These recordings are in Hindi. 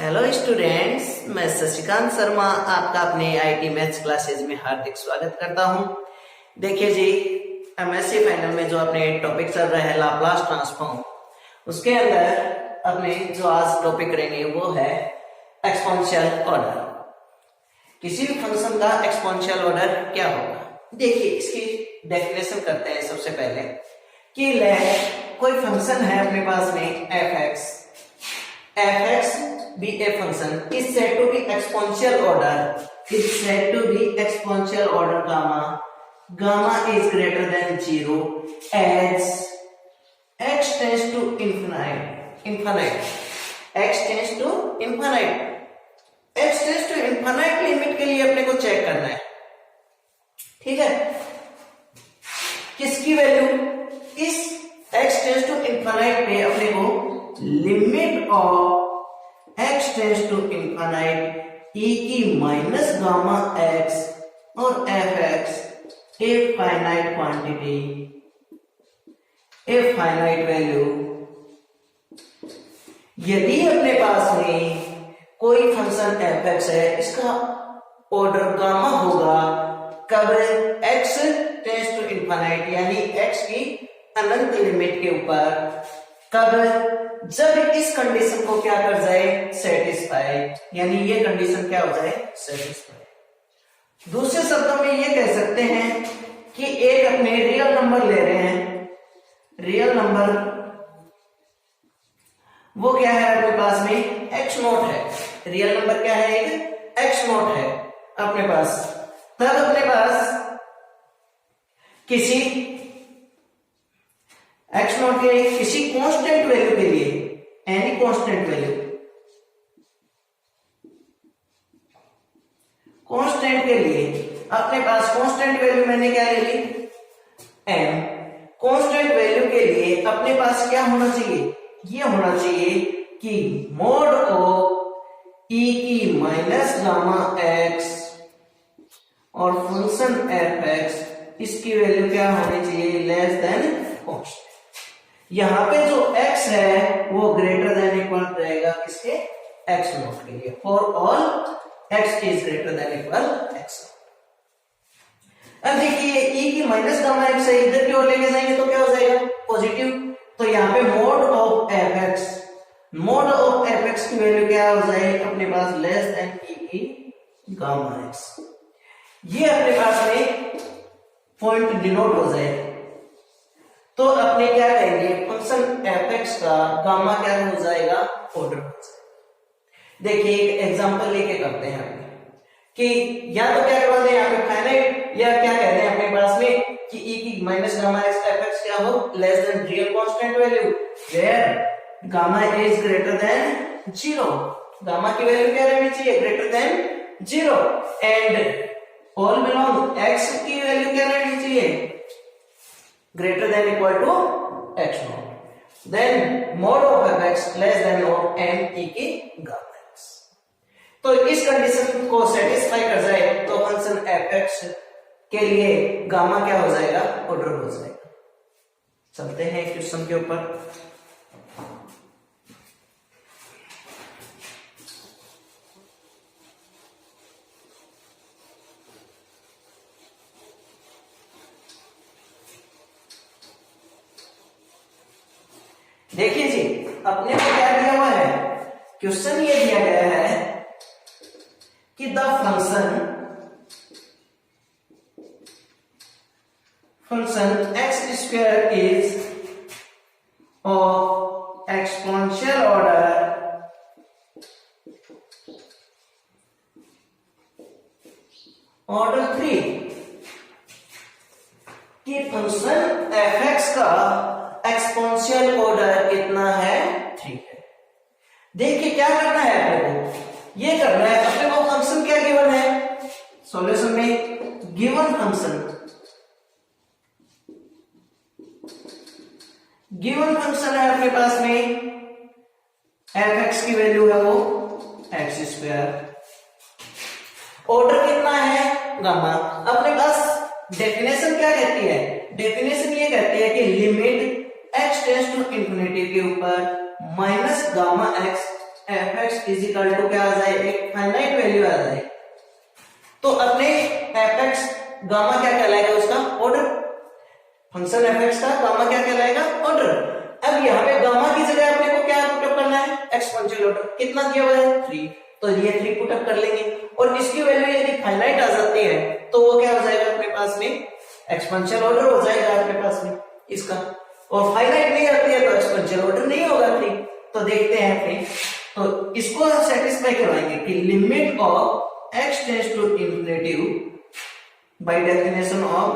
हेलो स्टूडेंट्स, मैं शशिकांत शर्मा आपका अपने आईटी मैथ्स क्लासेज में हार्दिक स्वागत करता हूं। देखिए जी, एमएससी फाइनल में जो अपने टॉपिक चल रहा है लाप्लास ट्रांसफॉर्म, उसके अंदर अपने जो आज टॉपिक करेंगे वो है एक्सपोनेंशियल ऑर्डर। किसी भी फंक्शन का एक्सपोनेंशियल ऑर्डर क्या होगा। देखिए, इसकी डेफिनेशन करते हैं सबसे पहले कि कोई फंक्शन है अपने पास में f(x) be a function is said to be exponential order gamma is greater than 0 as x tends to infinite limit के लिए अपने को चेक करना है। ठीक है, किसकी वैल्यू? इस x tends to infinite पे अपने को limit of x tends to infinite e की माइनस गामा x और f(x) a finite quantity, a finite value. यदि अपने पास में कोई फंक्शन f(x) है, इसका ऑर्डर गामा होगा कब? x टेंड्स टू इनफाइनाइट यानी x की अनंत लिमिट के ऊपर। कब? जब इस कंडीशन को क्या कर जाए? सेटिस्फाई, यानी ये कंडीशन क्या हो जाए? सेटिस्फाई। दूसरे शब्दों में ये कह सकते हैं कि एक अपने रियल नंबर ले रहे हैं, रियल नंबर वो क्या है अपने पास में? x0 है। रियल नंबर क्या है? एक x0 है अपने पास। तब अपने पास किसी x0 के किसी कांस्टेंट वैल्यू के लिए, एनी कांस्टेंट वैल्यू, कांस्टेंट के लिए अपने पास कांस्टेंट वैल्यू मैंने क्या ले ली? m। कांस्टेंट वैल्यू के लिए अपने पास क्या होना चाहिए? ये होना चाहिए कि मोड ऑफ e की माइनस गामा x और फंक्शन f(x) इसकी वैल्यू क्या होनी चाहिए? Less than constant. यहां पे जो x है वो ग्रेटर देन इक्वल रहेगा किसके? x0 के लिए। For all x is greater than equal x0। अब देखिए, e की माइनस गामा x है, इधर की ओर लेके जाएंगे तो क्या हो जाएगा? पॉजिटिव। तो यहाँ पे मोड ऑफ f(x) की वैल्यू क्या हो जाएगी अपने पास? लेस देन e की गामा x। ये अपने पास में पॉइंट डिनोट हो जाए तो अपने क्या कहेंगे? फंक्शन f(x) का गामा क्या हो जाएगा? ऑर्डर हो जाएगा। देखिए, एक एग्जांपल लेके करते हैं कि या तो क्या करवा दें यहाँ पे फाइनाइट, या क्या कहते हैं अपने पास में कि e की माइनस गामा x f(x) क्या हो? Less than real constant value, where gamma is greater than 0। Gamma की वैल्यू क्या रहनी चाहिए? Greater than 0। And all belong x की वैल्यू क्या रहनी चाहिए? greater than equal to x0, then mod of f(x) less than of m e की गामा x। तो इस कंडीशन को सेटिस्फाई कर जाए तो फंक्शन f(x) के लिए गामा क्या हो जाएगा? ऑर्डर हो जाएगा। चलते हैं क्वेश्चन के ऊपर। देखिए जी, अपने को क्या दिया हुआ है? क्वेश्चन ये दिया गया है कि the function x² is of exponential order 3 कि फंक्शन f(x) का एक्सपोनेंशियल ऑर्डर कितना है? 3 है। देखिए, क्या करना है अपने को? ये करना है अपने को, फंक्शन क्या गिवन है सॉल्यूशन में? गिवन फंक्शन है अपने पास में, f(x) की वैल्यू है वो x²। ऑर्डर कितना है? गामा। अपने पास डेफिनेशन क्या कहती है? डेफिनेशन ये कहती है कि limit x tends to infinity के ऊपर minus gamma x F X is equal to क्या आ जाए, एक फाइनाइट वैल्यू आ जाए, तो अपने एफ एक्स गामा क्या कहलाएगा, उसका ऑर्डर, फंक्शन एफ एक्स का गामा क्या कहलाएगा, ऑर्डर। अब यहाँ पे गामा की जगह अपने को क्या पुटअप करना है, एक्सपोनेंशियल ऑर्डर, कितना दिया हुआ है 3, तो ये 3 पुटअप कर लेंगे, और इसकी वैल्यू यदि फाइनाइट आ जाती है तो वो क्या हो जाएगा अपने पास में, एक्सपोनेंशियल ऑर्डर हो जाएगा अपने पास में इसका, और फाइनाइट नहीं आती है तो एक्सपोनेंशियल ऑर्डर नहीं होगा 3। तो देखते हैं अपने, तो इसको सेटिस्फाई करवाएंगे कि limit of X tends to infinity by definition of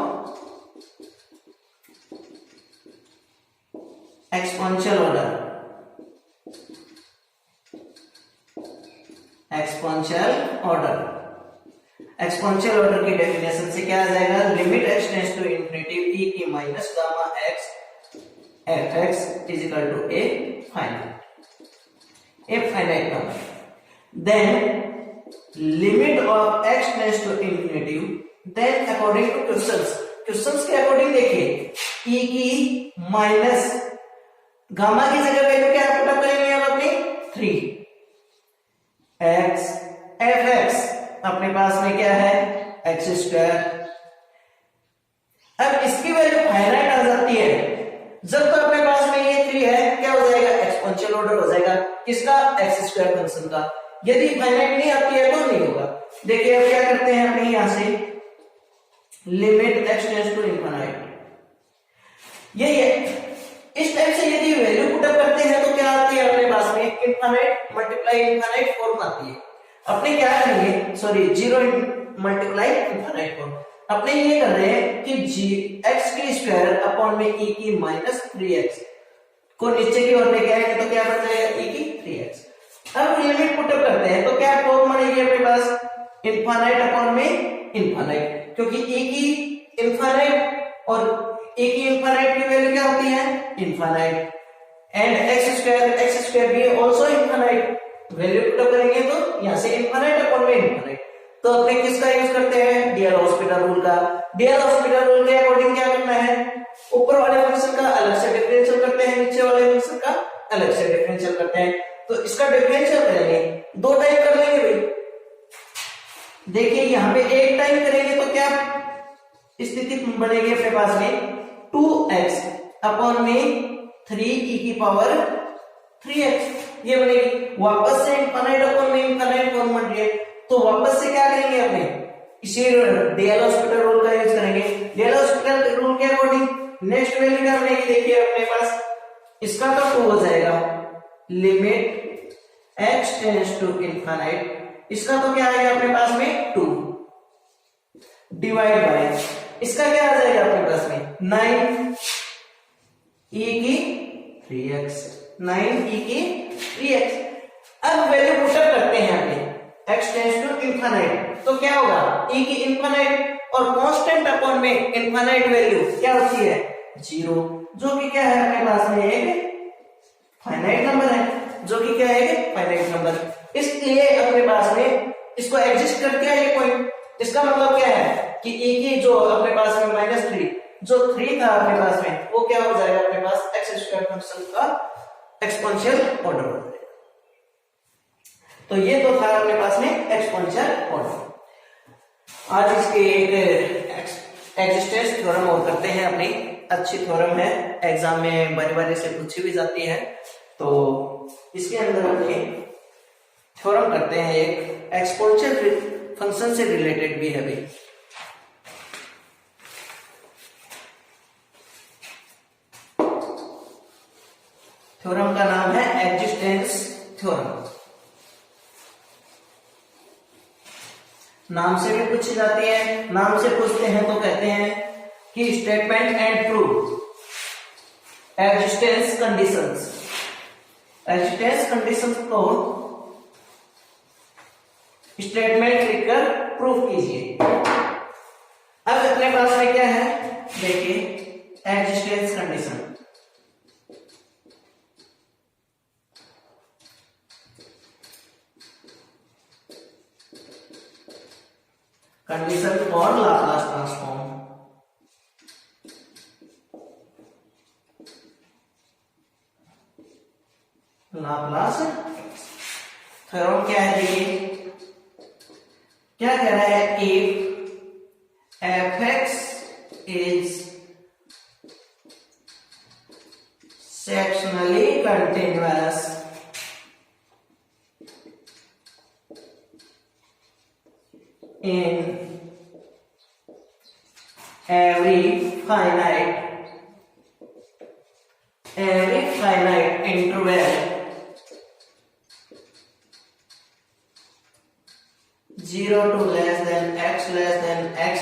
exponential order, exponential order, exponential order की डेफिनेशन से क्या आ जाएगा, limit X tends to infinity e की minus gamma X F X is equal to a finite number, then limit of X tends to infinity, then according to questions के अकॉर्डिंग देखिए e की माइनस गामा की जगह वैल्यू क्या पुटअप करेंगे हम अपनी 3 एक्स एफ एक्स, अपने पास में क्या है एक्स स्क्वायर। अब इसकी वैल्यू फाइनाइट आ जाती है जब तो अपने पास में ये 3 है, क्या हो जाएगा, एक्सपोनेंशियल ऑर्डर हो जाएगा किसका, एक्स स्क्वायर फंक्शन का। यदि फाइनाइट नहीं आती है तो नहीं होगा। देखिए अब क्या करते हैं अपने यहां से limit X tends to infinite, यही है, इस टाइप से यदि वैल्यू पुटअप करते हैं तो क्या आती है अपने पास में, इनफिनिट मल्टीप्लाई इनफिनिट फॉर्म आती है। अपने क्या करेंगे, सॉरी 0 मल्टीप्लाई इनफिनिट फॉर्म, अपने ये कर रहे हैं कि जी एक्स की स्क्वायर अपॉन में e की माइनस 3x को नीचे की ओर लेके आएंगे तो क्या बन जाएगा e की 3x। अब लिमिट पुटअप करते हैं तो क्या फॉर्म बनेगी अपने पास, इनफिनिट अपॉन में इनफिनिट, क्योंकि e की इनफिनिट और e की इनफिनिट की वैल्यू क्या होती है, इनफिनिट, एंड एक्स स्क्वायर भी आल्सो इनफिनिट, वैल्यू पुटअप करेंगे तो यहां से इनफिनिट अपॉन में इनफिनिट। तो अपने किसका यूज करते हैं, डी एल हॉस्पिटल रूल का। डी एल हॉस्पिटल रूल के अकॉर्डिंग क्या करना है, ऊपर वाले फंक्शन का अलग से डिफरेंशियल करते हैं, नीचे वाले फंक्शन का अलग से डिफरेंशियल करते हैं। तो इसका डिफरेंशियल करेंगे, 2 टाइम कर लेंगे भाई। देखिए यहाँ पे 1 टाइम करेंगे तो क्या स्थिति बनेगी अपने पास में, 2x अपॉन में 3e की पावर 3x ये बनेगी। वापस से इनफिनिट अपॉन में इनफिनिट फॉर्म बन रही है, तो वापस से क्या करेंगे अपने इसी डीएल हॉस्पिटल रूल का यूज करेंगे। डीएल हॉस्पिटल रूल के अकॉर्डिंग नेक्स्ट वैल्यू क्या बनेगी, देखिए अपने पास इसका तो 2 हो जाएगा, limit x tends to infinite, इसका तो क्या आएगा अपने पास में 2 डिवाइड बाय इसका क्या आ जाएगा अपने पास में 9 e की 3x, 9 e की 3x। अब वैल्यू पुटअप करते हैं अपने x टेंड्स टू इनफिनिट, तो क्या होगा e की इनफिनिट और कांस्टेंट अपॉन में इनफिनिट वैल्यू क्या होती है 0, जो कि क्या है अपने पास में एक फाइनाइट नंबर है, जो कि क्या है एक फाइनाइट नंबर। इसलिए अपने पास में इसको एग्जिस्ट कर दिया ये पॉइंट। इसका मतलब क्या है कि e की जो अपने पास में -3 जो 3 था अपने पास में वो क्या हो जाएगा अपने पास एक्स स्क्वायर फंक्शन का एक्सपोनेंशियल ऑर्डर हो जाएगा। तो ये तो था अपने पास में एक्सपोनेंशियल ऑर्डर। आज इसके एक एक्जिस्टेंस थ्योरम और करते हैं अपनी, अच्छी थ्योरम है, एग्जाम में बारी-बारी से पूछी भी जाती है। तो इसके अंदर अपने थ्योरम करते हैं, एक एक्सपोनेंशियल फंक्शन से रिलेटेड भी है भाई। थ्योरम का नाम है एक्जिस्टेंस थ्योरम, नाम से भी पूछी जाती है। नाम से पूछते हैं तो कहते हैं कि statement and proof existence conditions. Existence conditions को स्टेटमेंट लिखकर प्रूफ कीजिए। अब अपने पास में क्या है, देखिए existence condition, condition for Laplace transform. Laplace note क्या है देखिए, क्या कह रहा है, if fx is sectionally continuous in every finite interval 0 to less than x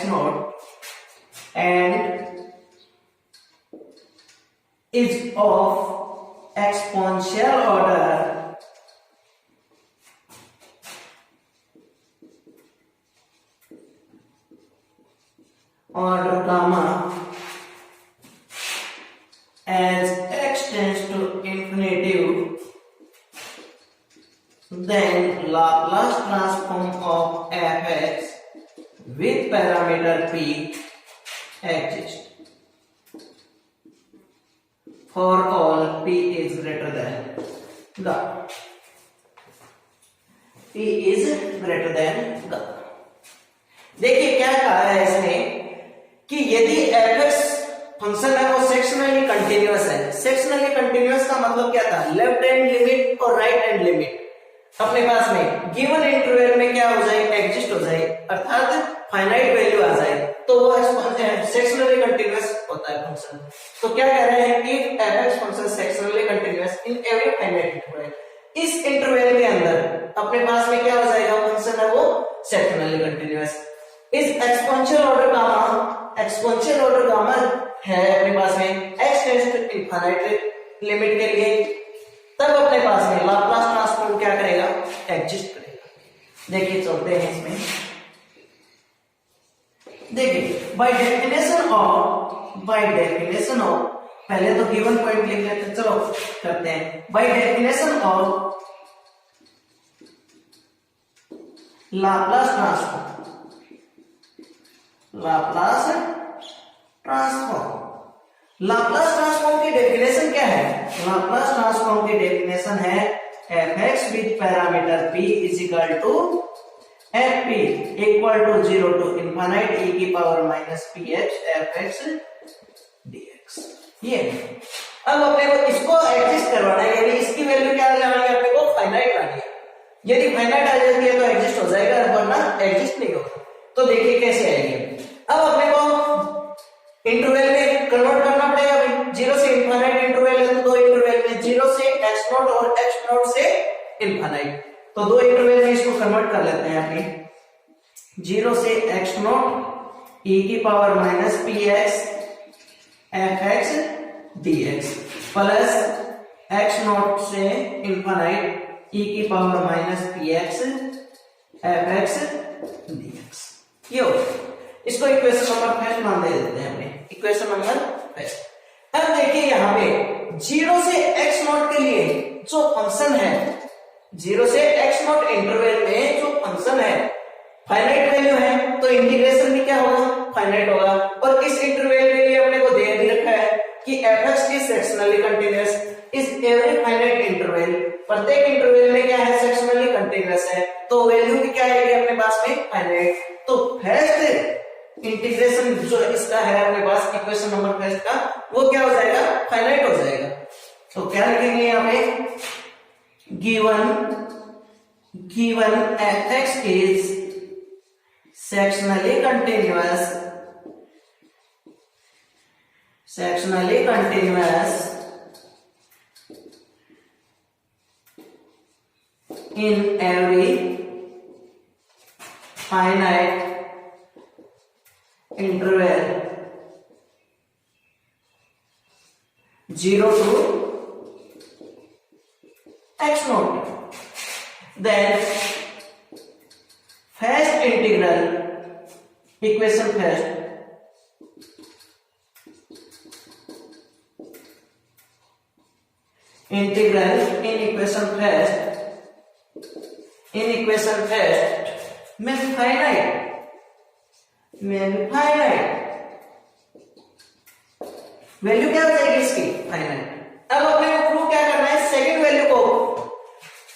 naught and is of exponential order gamma as x tends to infinitive, then Laplace transform of fx with parameter p exists for all p is greater than gamma. p is greater than gamma. देखिए क्या कहा है इसने कि यदि fx फंक्शन है वो सेक्शनली कंटीन्यूअस है। सेक्शनली कंटीन्यूअस का मतलब क्या था, लेफ्ट हैंड लिमिट और राइट हैंड लिमिट अपने पास में गिवन इंटरवल में क्या हो जाए, एग्जिस्ट हो जाए, अर्थात फाइनाइट वैल्यू आ जाए, तो वो सेक्शनली कंटीन्यूअस होता है फंक्शन। तो क्या कह रहे हैं, if fx function sectionally continuous in every finite interval, इस इंटरवल के अंदर अपने पास में क्या हो जाएगा, फंक्शन है वो सेक्शनली कंटीन्यूअस। इस एक्सपोनेंशियल ऑर्डर गामा है अपने पास में x tends to infinite limit के लिए, तब अपने पास में लाप्लास ट्रांसफॉर्म क्या करेगा, एग्जिस्ट करेगा। देखिए चलते हैं इसमें, देखिए बाय डेफिनेशन ऑफ पहले तो गिवन पॉइंट लिख लेते हैं, चलो करते हैं। Bye definition of Laplace transform की डेफिनेशन क्या है, लाप्लास ट्रांसफॉर्म की डेफिनेशन है fx with parameter p is equal to fp equal to 0 to infinite e की power minus px fx dx। ये अब अपने को इसको एडजस्ट करवाना है, यानी इसकी वैल्यू क्या लानी है, अपने को फाइनाइट लानी है। यदि फाइनाइट आ जाती है तो एडजस्ट हो जाएगा, वरना एडजस्ट नहीं होगा। तो देखिए कैसे आएगी, अब अपने को इंटरवल में कन्वर्ट करना पड़ेगा भाई, 0 से इनफाइनाइट इंटरवल है तो दो इंटरवल में 0 से x नॉट और x नॉट से इनफाइनाइट, तो दो इंटरवल में इसको कन्वर्ट कर लेते हैं अपने 0 से x नॉट e की power minus px fx dx plus x not से इनफाइनाइट e की power minus px fx dx। ये हो, इसको इक्वेशन नंबर फर्स्ट नाम दे देते हैं अपने, इक्वेशन नंबर फर्स्ट। अब देखिए यहाँ पे 0 से x नॉट के लिए जो फंक्शन है, 0 से x नॉट इंटरवल में जो फंक्शन है फाइनाइट वैल्यू है, तो इंटीग्रेशन भी क्या होगा, फाइनाइट होगा। और इस इंटरवल के लिए अपने को दे भी रखा है कि fx is sectionally continuous is every finite interval, प्रत्येक इंटरवल में क्या है, सेक्शनली कंटीन्यूअस है, तो वैल्यू भी क्या आएगी अपने पास में, फाइनाइट। तो फर्स्ट इंटीग्रेशन जो इसका है अपने पास, इक्वेशन नंबर फर्स्ट का, वो क्या हो जाएगा, फाइनाइट हो जाएगा। तो क्या लिखेंगे यहाँ पे, given fx is sectionally continuous in every finite interval 0 to x naught, then first integral equation first, integral in equation first में फाइनाइट वैल्यू क्या हो जाएगी इसकी, फाइनाइट। अब अपने को प्रूव क्या करना है, सेकंड वैल्यू को,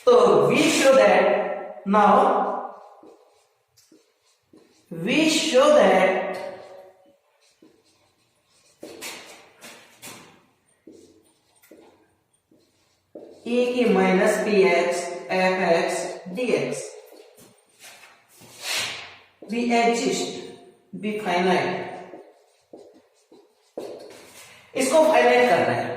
तो we show that now we show that e की minus P X F X D X be exist be finite, इसको फाइनाइट करना है।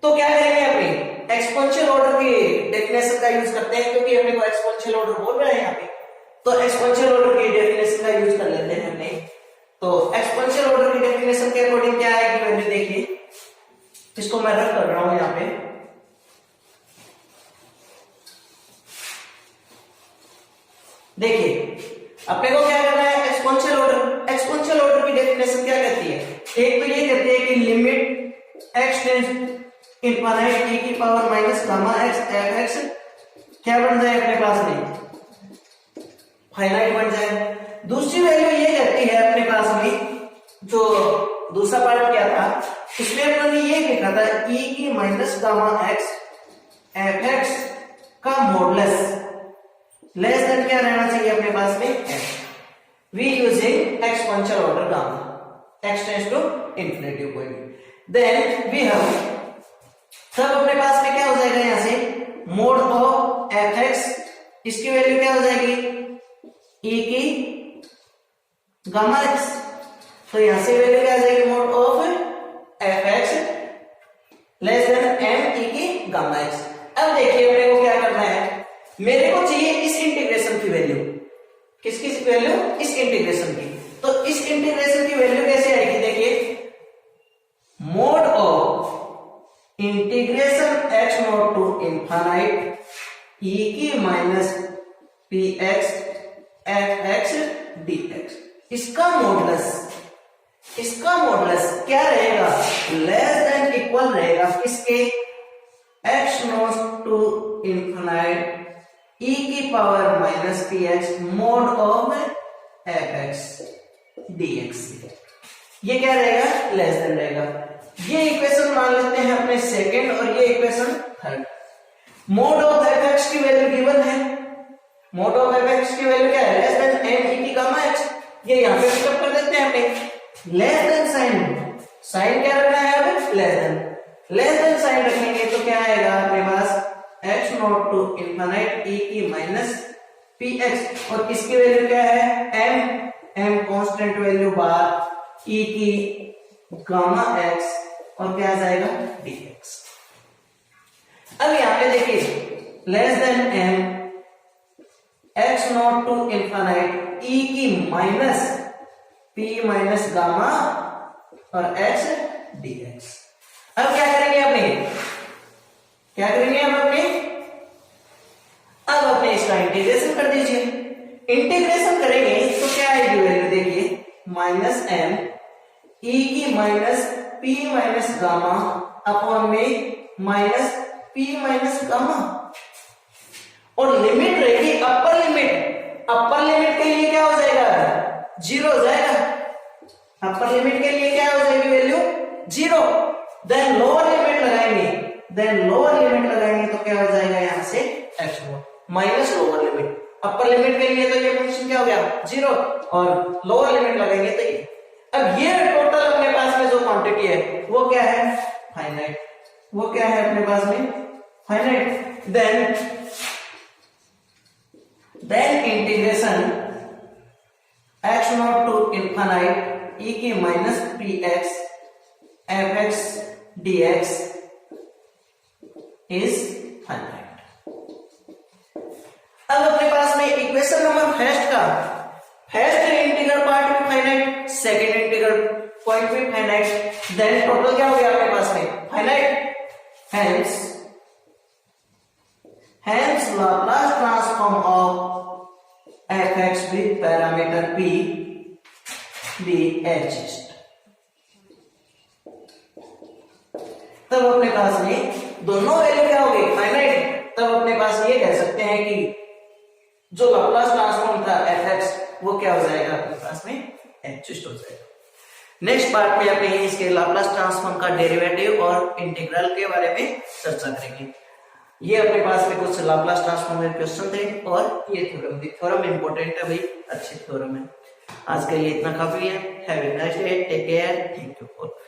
तो क्या करेंगे, अपने एक्सपोनेंशियल ऑर्डर की डेफिनेशन का यूज करते हैं, क्योंकि अपने को एक्सपोनेंशियल ऑर्डर बोल रहे हैं यहाँ पे, तो एक्सपोनेंशियल ऑर्डर की डेफिनेशन का यूज कर लेते हैं हमने। तो एक्सपोनेंशियल ऑर्डर की डेफिनेशन के अकॉर्डिंग क्या आएगी वैल्यू, देखिए इसको मैं रख कर रहा हूं यहाँ पे। देखिए अपने को क्या करना है, एक्सपोनेंशियल ऑर्डर, एक्सपोनेंशियल ऑर्डर की डेफिनेशन क्या कहती है, एक तो ये कहती है कि limit X tends infinite e की power minus gamma X F x क्या बन जाए अपने पास में, फाइनाइट बन जाए। दूसरी वैल्यू ये कहती है अपने पास में, जो दूसरा पार्ट क्या था उसमें अपने ये लिखा था e की minus gamma X F X का मॉडुलस लेस देन क्या रहना चाहिए अपने पास में, we using exponential order gamma x tends to infinity point, then we have, तब अपने पास में क्या हो जाएगा यहां से मोड ऑफ एफ एक्स, इसकी वैल्यू क्या हो जाएगी e की गामा एक्स, तो यहां से वैल्यू क्या आ जाएगी mode of F x less than m e की गामा एक्स। अब देखिए अपने को क्या करना है, मेरे को चाहिए इस इंटीग्रेशन की वैल्यू, किसकी वैल्यू, इस इंटीग्रेशन की। तो इस इंटीग्रेशन की वैल्यू कैसे आएगी, देखिए mod of integration x not to infinite e की minus P X F X D X, इसका मॉडुलस क्या रहेगा, लेस देन इक्वल रहेगा किसके, x not to infinite e की power minus P X mod of F X D X, ये क्या रहेगा, लेस देन रहेगा। ये इक्वेशन मान लेते हैं अपने सेकंड और ये equation third. Mode of F x की वैल्यू गिवन है, मोड ऑफ एफ एक्स की वैल्यू क्या है, लेस देन एम ई की गामा एक्स, ये यहां पे पुट कर देते हैं अपने, लेस देन साइन क्या रखना है, अब लेस देन साइन रखेंगे तो क्या आएगा अपने पास x not to infinite e की माइनस पी एक्स, और इसकी वैल्यू क्या है m कांस्टेंट वैल्यू बार e की गामा x, और क्या आ जाएगा dx। अब यहां पे देखिए less than m x not to infinite e की माइनस p माइनस गामा और x dx। अब क्या करेंगे अब अपने इसका इंटीग्रेशन कर दीजिए। इंटीग्रेशन करेंगे तो क्या आएगी वैल्यू, देखिए माइनस एम ई की minus P minus gamma upon में माइनस पी माइनस गामा, और लिमिट रहेगी अपर लिमिट के लिए क्या हो जाएगा, जीरो हो जाएगा, अपर लिमिट के लिए क्या हो जाएगी value zero. Then lower limit लगाएंगे तो क्या हो जाएगा यहां से X not minus lower limit, upper limit के लिए तो ये फंक्शन क्या हो गया जीरो, और लोअर लिमिट लगाएंगे तो ये। अब ये टोटल अपने पास में जो क्वांटिटी है वो क्या है, फाइनाइट, वो क्या है अपने पास में finite. Then integration X not to infinite e की minus P X F X D X is finite. अब अपने पास में equation number first integral part भी फाइनाइट, सेकंड इंटीग्रल पॉइंट भी फाइनाइट, देन टोटल क्या हो गया अपने पास में finite. Hence Laplace transform of F X with parameter p be exist. तब अपने पास में दोनों वैल्यू क्या हो गई फाइनाइट, तब अपने पास ये कह सकते हैं कि जो लाप्लास ट्रांसफॉर्म था एफ एक्स वो क्या हो जाएगा अपने पास में एग्जिस्ट हो जाएगा। नेक्स्ट पार्ट में अपने इसके लाप्लास ट्रांसफॉर्म का डेरिवेटिव और इंटीग्रल के बारे में चर्चा करेंगे। ये अपने पास में कुछ लाप्लास ट्रांसफॉर्म के क्वेश्चन थे और ये थ्योरम थी। थ्योरम इंपॉर्टेंट है भाई, अच्छी थ्योरम है। आज के लिए इतना काफी है। Have a nice day, take care, thank you for